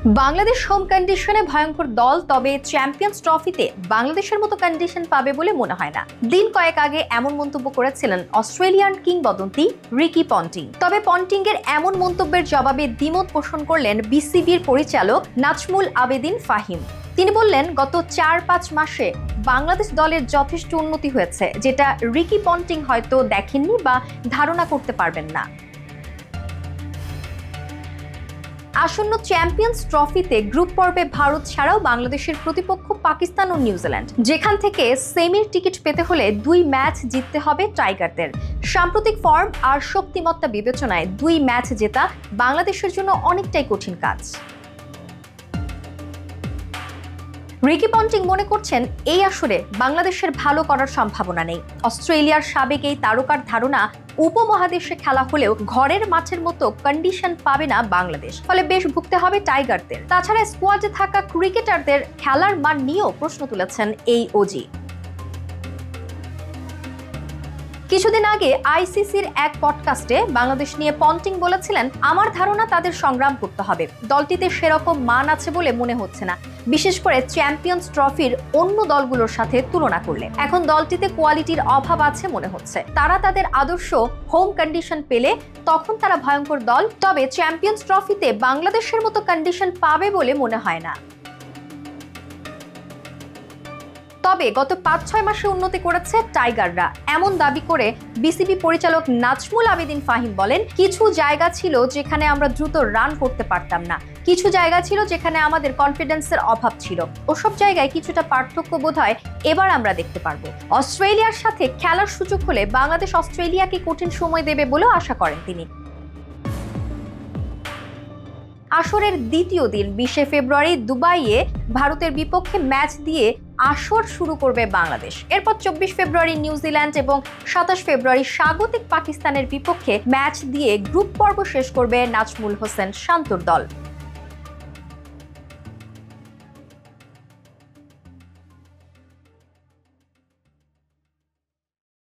Bangladesh home কন্ডিশনে ভয়ঙ্কর দল, তবে চ্যাম্পিয়ন্স ট্রফিতে বাংলাদেশের মতো কন্ডিশন পাবে বলে মনে হয় না। দিন কয়েক আগে এমন মন্তব্য করেছিলেন অস্ট্রেলিয়ান কিংবদন্তি রিকি পন্টিং। তবে পন্টিং এর এমন মন্তব্যের জবাবে দ্বিমত পোষণ করলেন বিসিবির পরিচালক নাজমুল আবেদিন ফাহিম। তিনি বললেন, গত 4-5 মাসে বাংলাদেশ দলের যথেষ্ট উন্নতি হয়েছে, যেটা রিকি পন্টিং হয়তো দেখেননি বা ধারণা করতে পারবেন না। আসন্ন চ্যাম্পিয়ন্স ট্রফিতে গ্রুপ পর্বে ভারত ছাড়াও বাংলাদেশের প্রতিপক্ষ পাকিস্তান ও নিউজিল্যান্ড, যেখান থেকে সেমির টিকিট পেতে হলে 2 ম্যাচ জিততে হবে টাইগারদের। সাম্প্রতিক ফর্ম আর শক্তিমত্তা বিবেচনায় 2 ম্যাচ জেতা বাংলাদেশের জন্য অনেকটাই কঠিন কাজ। রিকি পন্টিং মনে করছেন, এই আসরে বাংলাদেশের ভালো করার সম্ভাবনা নেই। অস্ট্রেলিয়ার সাবেক এই তারকার ধারণা, উপমহাদেশে খেলা হলেও ঘরের মাঠের মতো কন্ডিশন পাবে না বাংলাদেশ, ফলে বেশ ভুগতে হবে টাইগারদের। তাছাড়া স্কোয়াডে থাকা ক্রিকেটারদের খেলার মান নিয়েও প্রশ্ন তুলেছেন এই ওজি। কিছুদিন আগে আইসিসির এক পডকাস্টে বাংলাদেশ নিয়ে পন্টিং বলেছিলেন, আমার ধারণা তাদের সংগ্রাম করতে হবে। দলটিতে সেরকম মান আছে বলে মনে হচ্ছে না, বিশেষ করে চ্যাম্পিয়ন্স ট্রফির অন্য দলগুলোর সাথে তুলনা করলে। এখন দলটিতে কোয়ালিটির অভাব আছে মনে হচ্ছে। তারা তাদের আদর্শ হোম কন্ডিশন পেলে তখন তারা ভয়ঙ্কর দল, তবে চ্যাম্পিয়ন্স ট্রফিতে বাংলাদেশের মতো কন্ডিশন পাবে বলে মনে হয় না। তবে গত 5-6 মাসে উন্নতি করেছে টাইগাররা, এমন দাবি করে বিসিবি পরিচালক নাজমুল আবেদিন ফাহিম বলেন, কিছু জায়গা ছিল যেখানে আমরা দ্রুত রান করতে পারতাম না, কিছু জায়গা ছিল যেখানে আমাদের কনফিডেন্সের অভাব ছিল। ওসব জায়গায় কিছুটা পার্থক্য বোধহয় এবার আমরা দেখতে পারবো। অস্ট্রেলিয়ার সাথে খেলার সুযোগ হলে বাংলাদেশ অস্ট্রেলিয়াকে কঠিন সময় দেবে বলেও আশা করেন তিনি। আসরের দ্বিতীয় দিন 20 ফেব্রুয়ারি দুবাইয়ে ভারতের বিপক্ষে ম্যাচ দিয়ে আসর শুরু করবে বাংলাদেশ। এরপর 24 ফেব্রুয়ারি নিউজিল্যান্ড এবং 27 ফেব্রুয়ারি স্বাগতিক পাকিস্তানের বিপক্ষে ম্যাচ দিয়ে গ্রুপ পর্ব শেষ করবে নাজমুল হোসেন শান্তর দল।